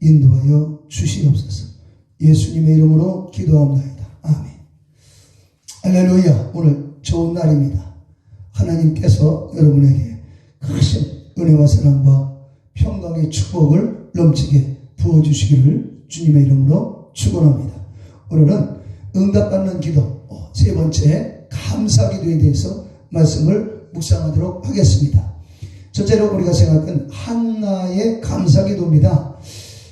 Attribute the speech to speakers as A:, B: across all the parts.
A: 인도하여 주시옵소서. 예수님의 이름으로 기도합니다. 아멘. 할렐루야. 오늘 좋은 날입니다. 하나님께서 여러분에게 크신 은혜와 사랑과 평강의 축복을 넘치게 부어주시기를 주님의 이름으로 축원합니다. 오늘은 응답받는 기도 세 번째 감사기도에 대해서 말씀을 묵상하도록 하겠습니다. 첫째로 우리가 생각한 한나의 감사기도입니다.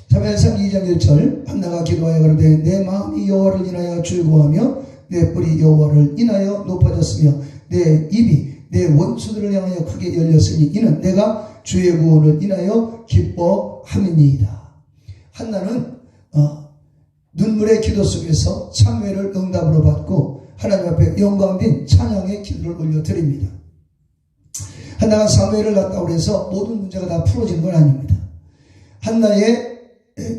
A: 사무엘상 2장 1절 한나가 기도하여 가로되 내 마음이 여호와를 인하여 즐거워하며 내 뿔이 여호와를 인하여 높아졌으며 내 입이 내 원수들을 향하여 크게 열렸으니 이는 내가 주의 구원을 인하여 기뻐함이니이다. 한나는 눈물의 기도 속에서 사무엘을 응답으로 받고 하나님 앞에 영광된 찬양의 기도를 올려드립니다. 한나가 사무엘을 낳았다고 해서 모든 문제가 다 풀어지는 건 아닙니다. 한나의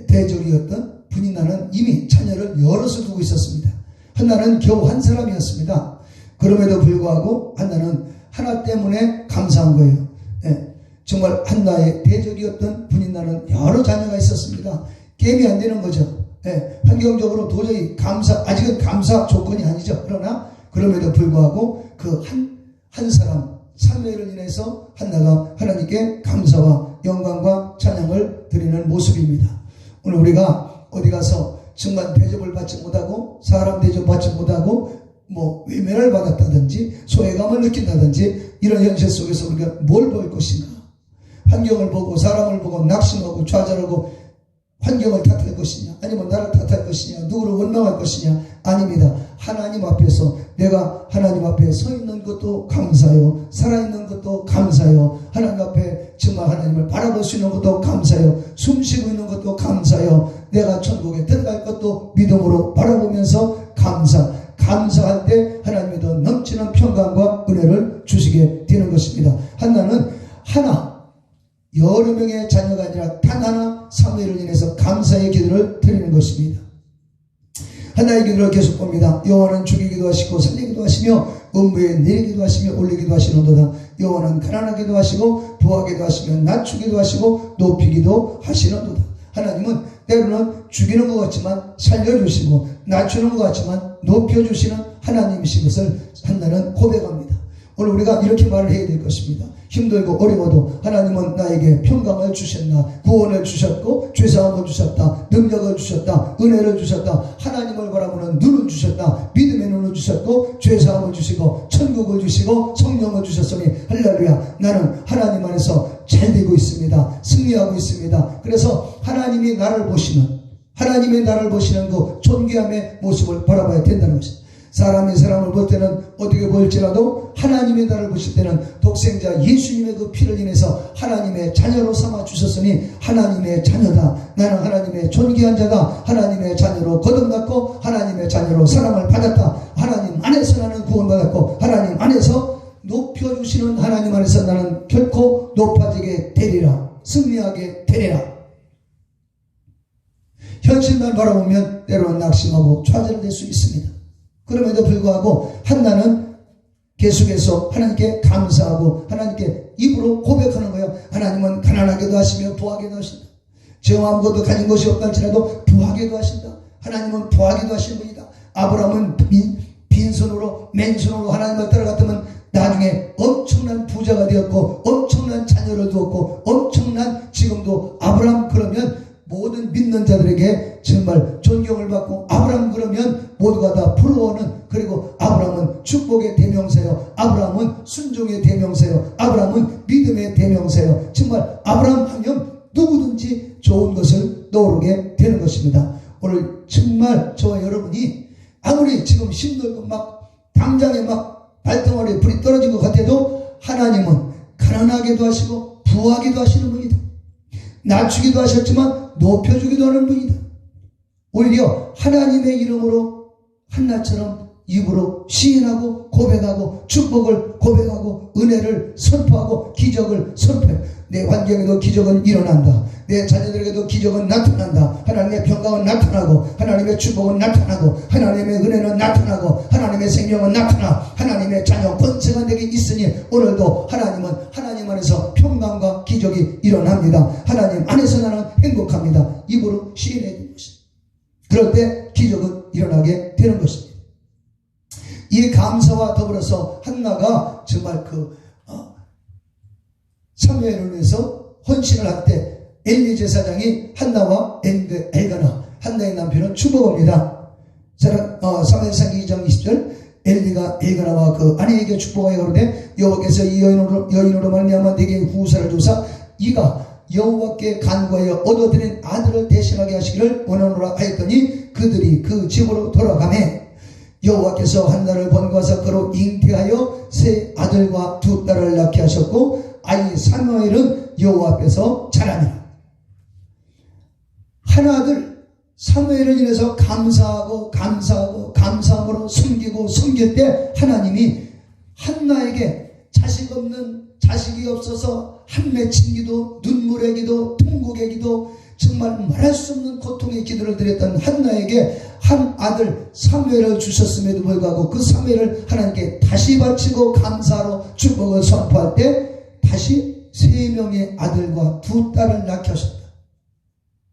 A: 대적이었던 분이나는 이미 자녀를 여럿을 두고 있었습니다. 한나는 겨우 한 사람이었습니다. 그럼에도 불구하고 한나는 하나 때문에 감사한 거예요. 정말 한나의 대적이었던 분이나는 여러 자녀가 있었습니다. 게임이 안 되는 거죠. 환경적으로 도저히 아직은 감사 조건이 아니죠. 그러나 그럼에도 불구하고 그 한 사람 사무엘을 인해서 한나가 하나님께 감사와 영광과 찬양을 드리는 모습입니다. 오늘 우리가 어디 가서 정말 대접을 받지 못하고 사람 대접 받지 못하고 외면을 받았다든지 소외감을 느낀다든지 이런 현실 속에서 우리가 뭘 볼 것인가? 환경을 보고 사람을 보고 낙심하고 좌절하고 환경을 탓할 것이냐 아니면 나를 탓할 것이냐 누구를 원망할 것이냐 아닙니다. 하나님 앞에서 내가 하나님 앞에 서 있는 것도 감사해요. 살아있는 것도 감사해요. 하나님 앞에 정말 하나님을 바라볼 수 있는 것도 감사해요. 숨쉬고 있는 것도 감사해요. 내가 천국에 들어갈 것도 믿음으로 바라보면서 감사할 때 하나님이 더 넘치는 평강과 은혜를 주시게 되는 것입니다. 한나는 여러 명의 자녀가 아니라 단 하나 사무엘을 인해서 감사의 기도를 드리는 것입니다. 한나의 기도를 계속 봅니다. 여호와는 죽이기도 하시고 살리기도 하시며 음부에 내리기도 하시며 올리기도 하시는도다. 여호와는 가난하기도 하시고 부하기도 하시며 낮추기도 하시고 높이기도 하시는도다. 하나님은 때로는 죽이는 것 같지만 살려주시고 낮추는 것 같지만 높여주시는 하나님이신 것을 한나는 고백합니다. 오늘 우리가 이렇게 말을 해야 될 것입니다. 힘들고 어려워도 하나님은 나에게 평강을 주셨나, 구원을 주셨고 죄사함을 주셨다, 능력을 주셨다, 은혜를 주셨다, 하나님을 바라보는 눈을 주셨다, 믿음의 눈을 주셨고 죄사함을 주시고 천국을 주시고 성령을 주셨으니 할렐루야. 나는 하나님 안에서 잘 되고 있습니다. 승리하고 있습니다. 그래서 하나님이 나를 보시는 그 존귀함의 모습을 바라봐야 된다는 것입니다. 사람이 사람을 볼 때는 어떻게 보일지라도 하나님이 나를 보실 때는 독생자 예수님의 그 피를 인해서 하나님의 자녀로 삼아 주셨으니 하나님의 자녀다. 나는 하나님의 존귀한 자다. 하나님의 자녀로 거듭났고 하나님의 자녀로 사랑을 받았다. 하나님 안에서 나는 구원받았고 하나님 안에서 높여주시는 하나님 안에서 나는 결코 높아지게 되리라. 승리하게 되리라. 현실만 바라보면 때로는 낙심하고 좌절될 수 있습니다. 그럼에도 불구하고 한나는 계속해서 하나님께 감사하고 하나님께 입으로 고백하는 거예요. 하나님은 가난하게도 하시며 부하게도 하신다. 저 아무것도 가진 것이 없다 할지라도 부하게도 하신다. 하나님은 부하게도 하시는 분이다. 아브라함은 빈손으로 맨손으로 하나님을 따라갔다면 나중에 엄청난 부자가 되었고 엄청난 자녀를 두었고 엄청난 지금도 아브라함 그러면 모든 믿는 자들에게 정말 존경을 받고 아브라함 그러면 모두가 다 부러워하는, 그리고 아브라함은 축복의 대명사요, 아브라함은 순종의 대명사요, 아브라함은 믿음의 대명사요. 정말 아브라함 하면 누구든지 좋은 것을 떠오르게 되는 것입니다. 오늘 정말 저와 여러분이 아무리 지금 힘들고 당장에 발등아리에 불이 떨어진 것 같아도 하나님은 가난하게도 하시고 부하기도 하시는 분이다. 낮추기도 하셨지만 높여주기도 하는 분이다. 오히려 하나님의 이름으로 한나처럼 입으로 시인하고 고백하고 축복을 고백하고 은혜를 선포하고 기적을 선포해. 내 환경에도 기적은 일어난다. 내 자녀들에게도 기적은 나타난다. 하나님의 평강은 나타나고 하나님의 축복은 나타나고 하나님의 은혜는 나타나고 하나님의 생명은 나타나 하나님의 자녀 권세가 내게 있으니 오늘도 하나님 안에서 평강과 기적이 일어납니다. 하나님 안에서 나는 행복합니다. 입으로 시인해 주는 것입니다. 그럴 때 기적은 일어나게 되는 것입니다. 이 감사와 더불어서 한나가 정말 사무엘을 위해서 헌신을 할 때 엘리 제사장이 한나와 엘가나, 한나의 남편은 축복합니다. 사무엘상 2장 20절 엘리가 엘가나와 그 아내에게 축복하여 가로되 여호와께서 이 여인으로 말미암아 네게 후사를 주사 이가 여호와께 간구하여 얻어들인 아들을 대신하게 하시기를 원하노라 하였더니 그들이 그 집으로 돌아가매 여호와께서 한나를 번거하사 그로 잉태하여 세 아들과 두 딸을 낳게 하셨고 아이 사무엘은 여호와 앞에서 자라니라. 한 아들 사무엘을 인해서 감사함으로 숨길 때 하나님이 한나에게 자식이 없어서 한맺힌 기도, 눈물의 기도, 통곡의 기도, 정말 말할 수 없는 고통의 기도를 드렸던 한나에게 한 아들 사무엘을 주셨음에도 불구하고 그 사무엘을 하나님께 다시 바치고 감사로 축복을 선포할 때 다시 3명의 아들과 2딸을 낳게 하셨다.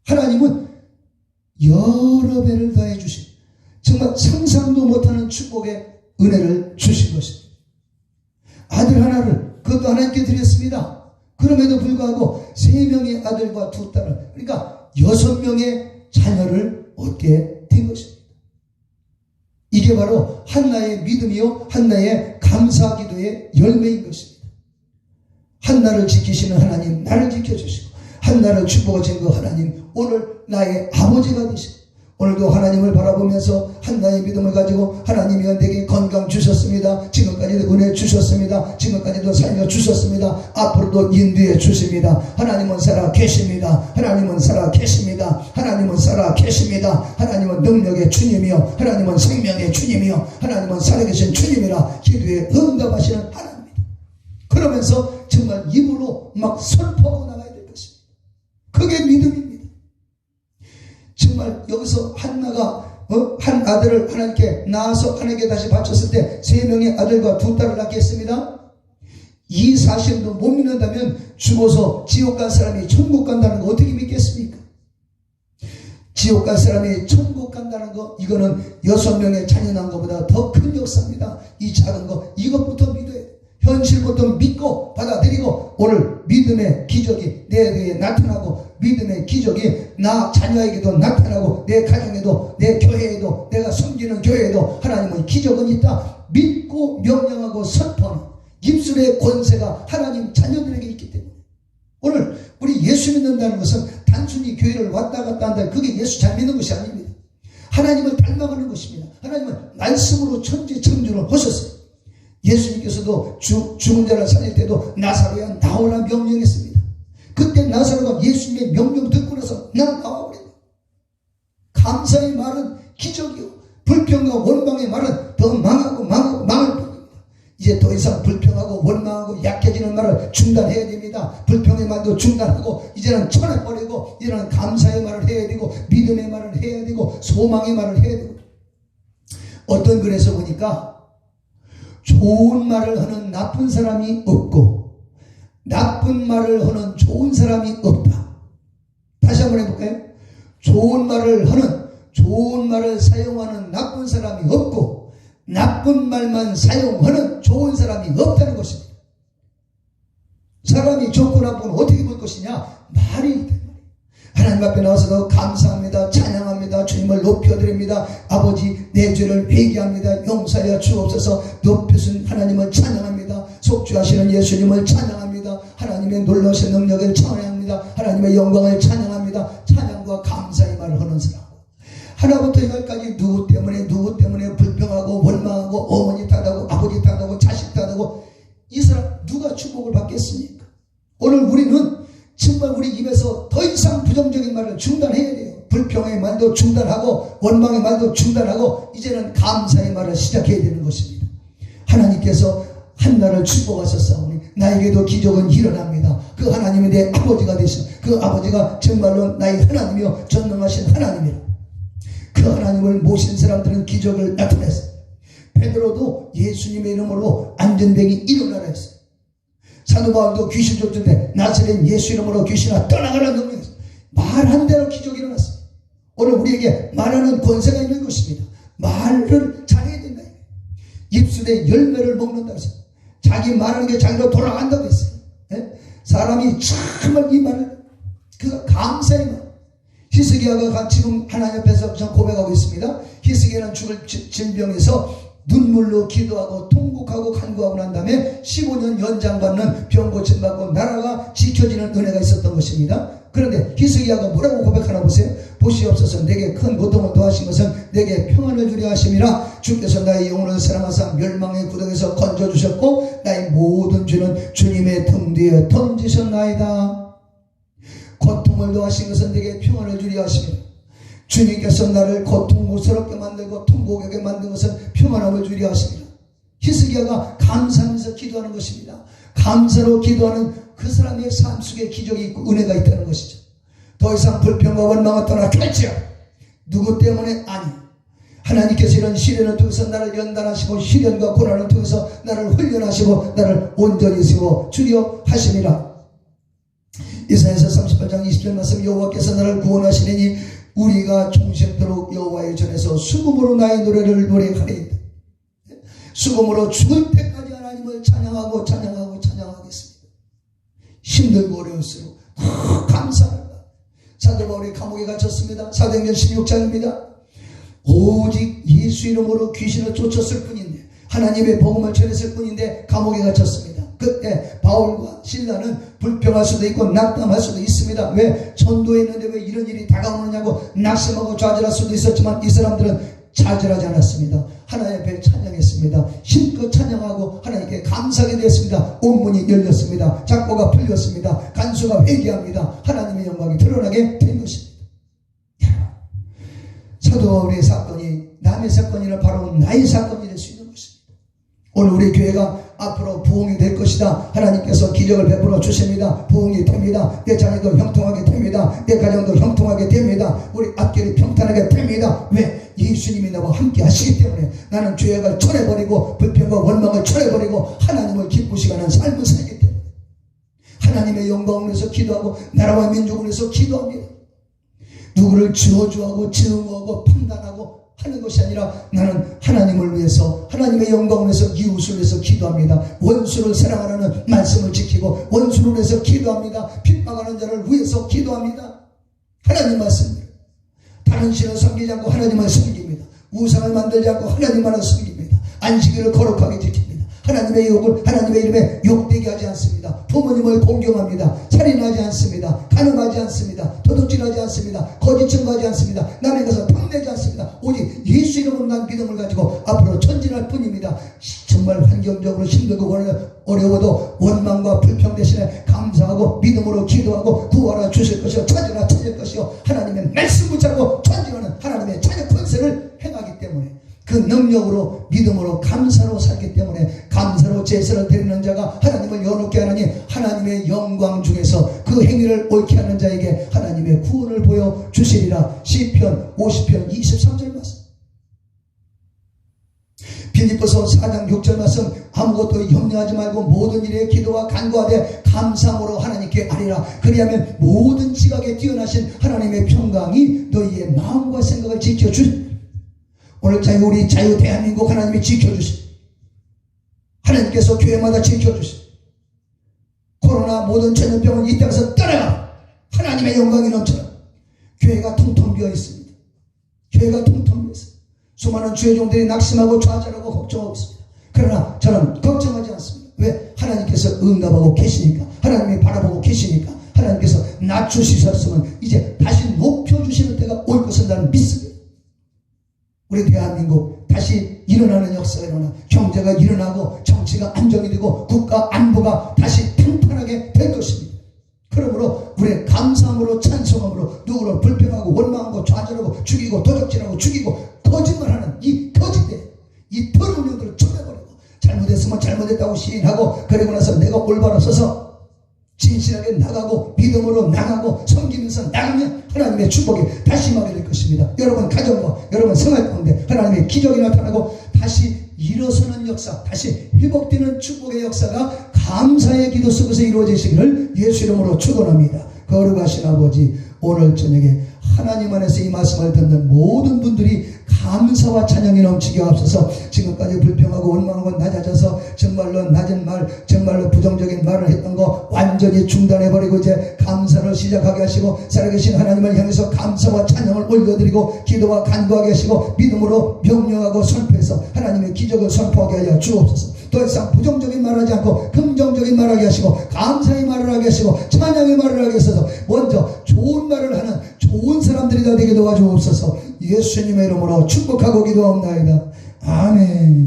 A: 하나님은 여러 배를 더해 주신 정말 상상도 못하는 축복의 은혜를 주신 것입니다. 아들 하나를 그것도 하나님께 드렸습니다. 그럼에도 불구하고 3명의 아들과 2딸을 그러니까 6명의 자녀를 얻게 된 것입니다. 이게 바로 한나의 믿음이요 한나의 감사 기도의 열매인 것입니다. 한나를 지키시는 하나님 나를 지켜주시고 한나를 축복하신 그 하나님 오늘 나의 아버지가 되시고 오늘도 하나님을 바라보면서 한나의 믿음을 가지고 하나님이 내게 건강 주셨습니다. 지금까지도 은혜 주셨습니다. 지금까지도 살려 주셨습니다. 앞으로도 인도해 주십니다. 하나님은 살아 계십니다. 하나님은 살아 계십니다. 하나님은 살아 계십니다. 하나님은 능력의 주님이요 하나님은 생명의 주님이요 하나님은 살아계신 주님이라 기도에 응답하시는 하나님입니다. 그러면서 정말 입으로 막 선포하고 나가야 될 것입니다. 그게 믿음입니다. 정말 여기서 한나가 한 아들을 하나님께 낳아서 하나님께 다시 바쳤을 때 3명의 아들과 2딸을 낳게 했습니다. 이 사실도 못 믿는다면 죽어서 지옥 갈 사람이 천국 간다는 거 어떻게 믿겠습니까? 지옥 갈 사람이 천국 간다는 거 이거는 6명의 자녀 낳은 것보다 더 큰 역사입니다. 이 작은 거 이것부터 믿어야 돼요. 현실부터 믿고 받아들이고 오늘 믿음의 기적이 내게 나타나고 믿음의 기적이 나 자녀에게도 나타나고 내 가정에도 내 교회에도 내가 섬기는 교회에도 하나님은 기적은 있다. 믿고 명령하고 선포하는 입술의 권세가 하나님 자녀들에게 있기 때문에 오늘 우리 예수 믿는다는 것은 단순히 교회를 왔다 갔다 한다 그게 예수 잘 믿는 것이 아닙니다. 하나님을 닮아가는 것입니다. 하나님은 말씀으로 천지창조를 하셨어요. 예수님께서도 죽은 자를 살릴 때도 나사로야 나오라 명령했습니다. 그때 나사로가 예수님의 명령 듣고 나서 난 나와버린다. 감사의 말은 기적이요 불평과 원망의 말은 더 망하고 망할 뿐입니다. 이제 더 이상 불평하고 원망하고 약해지는 말을 중단해야 됩니다. 불평의 말도 중단하고 이제는 쳐내버리고 이제는 감사의 말을 해야 되고 믿음의 말을 해야 되고 소망의 말을 해야 되고 어떤 글에서 보니까 좋은 말을 하는 나쁜 사람이 없고 나쁜 말을 하는 좋은 사람이 없다. 다시 한번 해볼까요? 좋은 말을 사용하는 나쁜 사람이 없고 나쁜 말만 사용하는 좋은 사람이 없다는 것입니다. 사람이 좋고 나쁘고 어떻게 볼 것이냐? 말이기 때문에 하나님 앞에 나와서도 감사합니다. 찬양합니다. 주님을 높여드립니다. 아버지 내 죄를 회개합니다. 용서하여 주옵소서. 높이신 하나님을 찬양합니다. 속죄하시는 예수님을 찬양합니다. 하나님의 놀라우신 능력을 찬양합니다. 하나님의 영광을 찬양합니다. 찬양과 감사의 말을 하는 사람 하나부터 열까지 누구 때문에 불평하고 원망하고 어머니 탓하고 아버지 탓하고 자식 탓하고 이 사람 누가 축복을 받겠습니까? 오늘 우리는 정말 우리 입에서 더 이상 부정적인 말을 중단해야 돼요. 불평의 말도 중단하고 원망의 말도 중단하고 이제는 감사의 말을 시작해야 되는 것입니다. 하나님께서 한나를 축복하셨사오니 나에게도 기적은 일어납니다. 그 하나님이 내 아버지가 되신 그 아버지가 정말로 나의 하나님이요 전능하신 하나님이라. 그 하나님을 모신 사람들은 기적을 나타냈어요. 베드로도 예수님의 이름으로 안전병이 일어나라 했어요. 사도 바울도 귀신 쫓던데 나사렛 예수 이름으로 귀신아 떠나가라 명령했어요. 말한 대로 기적이 일어났어요. 오늘 우리에게 말하는 권세가 있는 것입니다. 말을 잘해야 된다. 입술에 열매를 먹는다 했어요. 자기 말하는 게 자기로 돌아간다고 했어요. 예? 사람이 정말 이 말을 그 감사의 말. 히스기야가 지금 하나님 앞에서 고백하고 있습니다. 히스기야는 죽을 질병에서 눈물로 기도하고 통곡하고 간구하고 난 다음에 15년 연장받는 병 고침받고 나라가 지켜지는 은혜가 있었던 것입니다. 그런데 히스기야가 뭐라고 고백하나 보세요. 보시옵소서 내게 큰 고통을 더하신 것은 내게 평안을 주려 하심이라. 주께서 나의 영혼을 사랑하사 멸망의 구덩이에서 건져주셨고 나의 모든 죄는 주님의 등 뒤에 던지셨나이다. 고통을 더하신 것은 내게 평안을 주려 하심이라. 주님께서 나를 고통스럽게 만들고 통곡하게 만든 것은 평안함을 주려 하십니다. 히스기야가 감사하면서 기도하는 것입니다. 감사로 기도하는 그 사람의 삶 속에 기적이 있고 은혜가 있다는 것이죠. 더 이상 불평과 원망을 떠나 결지하. 누구 때문에? 아니. 하나님께서 이런 시련을 통해서 나를 연단하시고 시련과 고난을 통해서 나를 훈련하시고 나를 온전히 세워 주려 하심이라. 이사야서 38장 20절 말씀 여호와께서 나를 구원하시리니 우리가 종생토록 여호와의 전에서 수금으로 나의 노래를 노래하리이다. 수금으로 죽을 때까지 하나님을 찬양하고 찬양하겠습니다. 힘들고 어려울수록 감사합니다. 사도 바울이 감옥에 갇혔습니다. 사도행전 16장입니다. 오직 예수 이름으로 귀신을 쫓았을 뿐인데 하나님의 복음을 전했을 뿐인데 감옥에 갇혔습니다. 그때 바울과 실라는 불평할 수도 있고 낙담할 수도 있습니다. 왜? 전도했는데 왜 이런 일이 다가오느냐고 낙심하고 좌절할 수도 있었지만 이 사람들은 좌절하지 않았습니다. 하나님 앞에 찬양했습니다. 힘껏 찬양하고 하나님께 감사하게 되었습니다. 온문이 열렸습니다. 작고가 풀렸습니다. 간수가 회개합니다. 하나님의 영광이 드러나게 된 것입니다. 사도 바울의 사건이 남의 사건이 아니라 바로 나의 사건이 될 수 있는 것입니다. 오늘 우리 교회가 앞으로 부흥이 될 것이다. 하나님께서 기적을 베풀어 주십니다. 부흥이 됩니다. 내 자녀도 형통하게 됩니다. 내 가정도 형통하게 됩니다. 우리 앞길이 평탄하게 됩니다. 왜? 예수님이 나와 함께 하시기 때문에 나는 죄악을 쳐내버리고 불평과 원망을 쳐내버리고 하나님을 기쁘시게 하는 삶을 살기 때문에 하나님의 영광을 위해서 기도하고 나라와 민족을 위해서 기도합니다. 누구를 저주하고 증오하고 판단하고 하는 것이 아니라 나는 하나님을 위해서 하나님의 영광을 위해서 이웃을 위해서 기도합니다. 원수를 사랑하라는 말씀을 지키고 원수를 위해서 기도합니다. 핍박하는 자를 위해서 기도합니다. 하나님 말씀입니다. 다른 신을 섬기지 않고 하나님을 섬깁니다. 우상을 만들지 않고 하나님만을 섬깁니다. 안식일을 거룩하게 지킵니다. 하나님의 욕을 하나님의 이름에 욕되게 하지 않습니다. 부모님을 공경합니다. 살인하지 않습니다. 간음하지 않습니다. 도둑질하지 않습니다. 거짓 증거하지 않습니다. 남의 것을 탐내지 않습니다. 오직 예수 이름으로 난 믿음을 가지고 앞으로 전진할 뿐입니다. 정말 환경적으로 힘들고 어려워도 원망과 불평 대신에 감사하고 믿음으로 기도하고 구하라 주실 것이요 찾으라 찾을 것이요 하나님의 말씀 붙잡고 전진하는 하나님의 자녀 권세를 행하기 때문에 그 능력으로 믿음으로 감사로 살기 때문에 감사로 제사를 드리는 자가 하나님을 연호케 하나니 하나님의 영광 중에서 그 행위를 옳게 하는 자에게 하나님의 구원을 보여주시리라. 시편 50편 23절 말씀. 빌립보서 4장 6절 말씀. 아무것도 염려하지 말고 모든 일에 기도와 간구하되 감사함으로 하나님께 아뢰라. 그리하면 모든 지각에 뛰어나신 하나님의 평강이 너희의 마음과 생각을 지켜주시리라. 오늘 우리 자유 대한민국 하나님이 지켜주시. 하나님께서 교회마다 지켜주시. 코로나 모든 전염병은 이 땅에서 떠나가. 하나님의 영광이 넘쳐나. 교회가 텅텅 비어 있습니다. 교회가 텅텅 비어 있습니다. 수많은 주의 종들이 낙심하고 좌절하고 걱정하고 있습니다. 그러나 저는 걱정하지 않습니다. 왜? 하나님께서 응답하고 계시니까. 하나님이 바라보고 계시니까. 하나님께서 낮추시셨으면 이제 다시 높여주시는 때가 올 것을 나는 믿습니다. 우리 대한민국 다시 일어나는 역사가 일어나 경제가 일어나고 정치가 안정이 되고 국가 안보가 다시 탄탄하게 될 것입니다. 그러므로 우리의 감사함으로 찬송함으로 누구를 불평하고 원망하고 좌절하고 죽이고 도적질하고 죽이고 거짓말하는 이 거짓대, 이 더러운 영들을 쳐내버리고, 잘못했으면 잘못했다고 시인하고, 그리고 나서 내가 올바로 서서 진실하게 나가고 믿음으로 나가고 섬기면서 나가면 하나님의 축복이 다시 임하게 될 것입니다. 여러분 가정과 여러분 생활 가운데 하나님의 기적이 나타나고 다시 일어서는 역사, 다시 회복되는 축복의 역사가 감사의 기도 속에서 이루어지시기를 예수 이름으로 축원합니다. 거룩하신 아버지, 오늘 저녁에 하나님 안에서 이 말씀을 듣는 모든 분들이 감사와 찬양이 넘치게 하옵소서. 지금까지 불평하고 원망하고 낮아져서 정말로 낮은 말, 정말로 부정적인 말을 했던 거 완전히 중단해버리고 이제 감사를 시작하게 하시고, 살아계신 하나님을 향해서 감사와 찬양을 올려드리고 기도와 간구하게 하시고 믿음으로 명령하고 선포해서 하나님의 기적을 선포하게 하여 주옵소서. 더 이상 부정적인 말하지 않고 긍정적인 말하게 하시고 감사의 말을 하게 하시고 찬양의 말을 하게 하셔서 먼저 좋은 말을 하는 좋은 사람들이 다 되게 도와주옵소서. 예수님의 이름으로 축복하고 기도하옵나이다. 아멘.